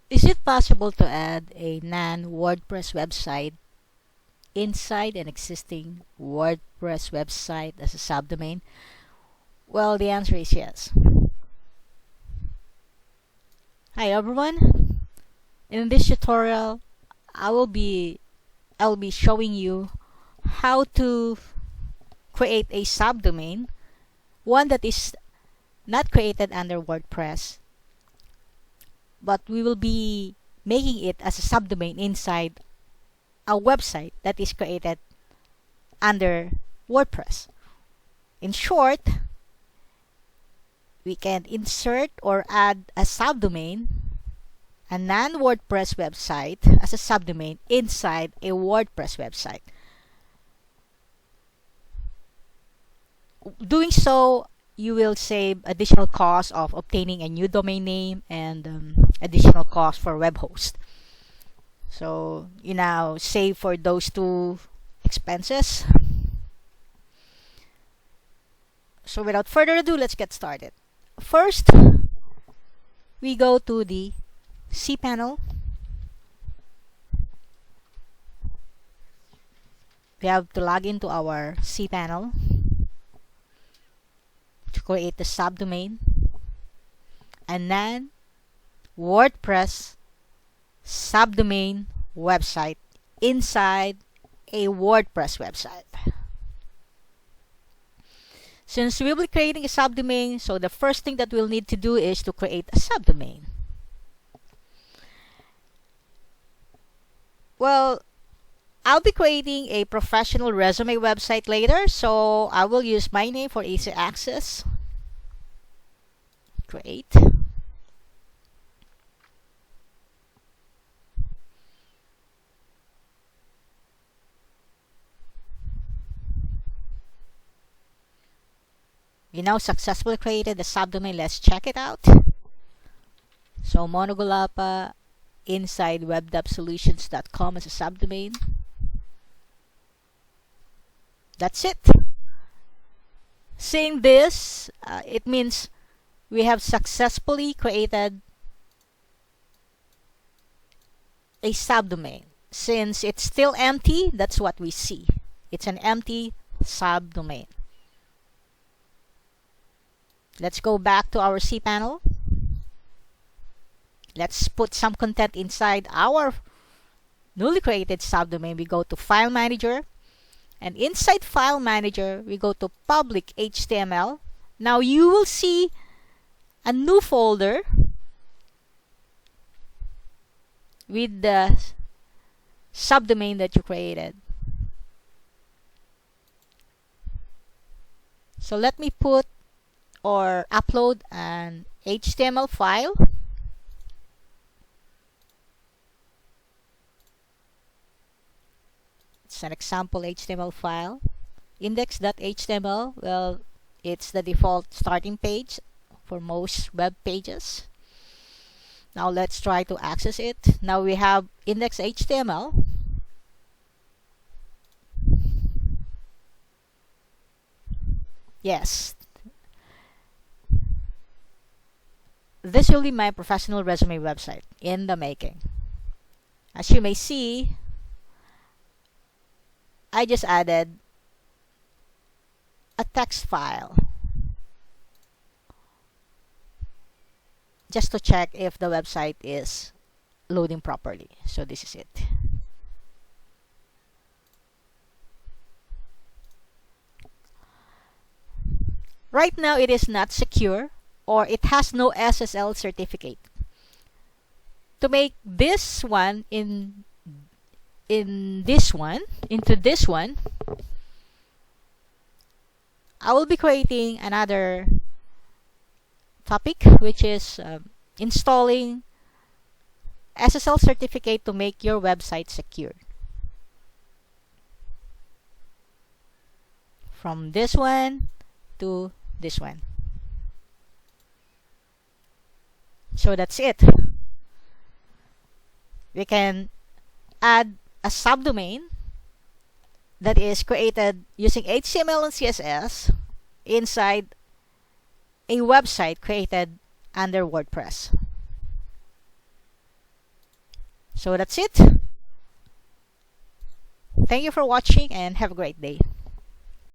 Is it possible to add a non-WordPress website inside an existing WordPress website as a subdomain? Well, the answer is yes. Hi everyone. In this tutorial, I'll be showing you how to create a subdomain, one that is not created under WordPress, but we will be making it as a subdomain inside a website that is created under WordPress. In short, we can insert or add a subdomain, a non-WordPress website, as a subdomain inside a WordPress website. Doing so, you will save additional cost of obtaining a new domain name and additional cost for web host. So you now save for those two expenses. So without further ado, let's get started. First, we go to the cPanel. We have to log into our cPanel to create the subdomain, and then WordPress subdomain website inside a WordPress website. Since we'll be creating a subdomain, so the first thing that we'll need to do is to create a subdomain. Well, I'll be creating a professional resume website later, so I will use my name for easy access. Create. We now successfully created the subdomain. Let's check it out. So Monogolapa inside webdevsolutions.com as a subdomain. That's it. Saying this, it means we have successfully created a subdomain. Since it's still empty, that's what we see. It's an empty subdomain. Let's go back to our cPanel. Let's put some content inside our newly created subdomain. We go to File Manager, and inside File Manager, we go to Public HTML. Now you will see a new folder with the subdomain that you created. So let me put or upload an HTML file. It's an example HTML file. Index.html, well, it's the default starting page for most web pages. Now let's try to access it. Now we have index.html. Yes. This will be my professional resume website in the making. As you may see, I just added a text file just to check if the website is loading properly. So this is it. Right now it is not secure, or it has no SSL certificate. To make this one into this one, I will be creating another topic, which is installing SSL certificate to make your website secure. From this one to this one. So that's it. We can add a subdomain that is created using HTML and CSS inside a website created under WordPress. So that's it. Thank you for watching and have a great day.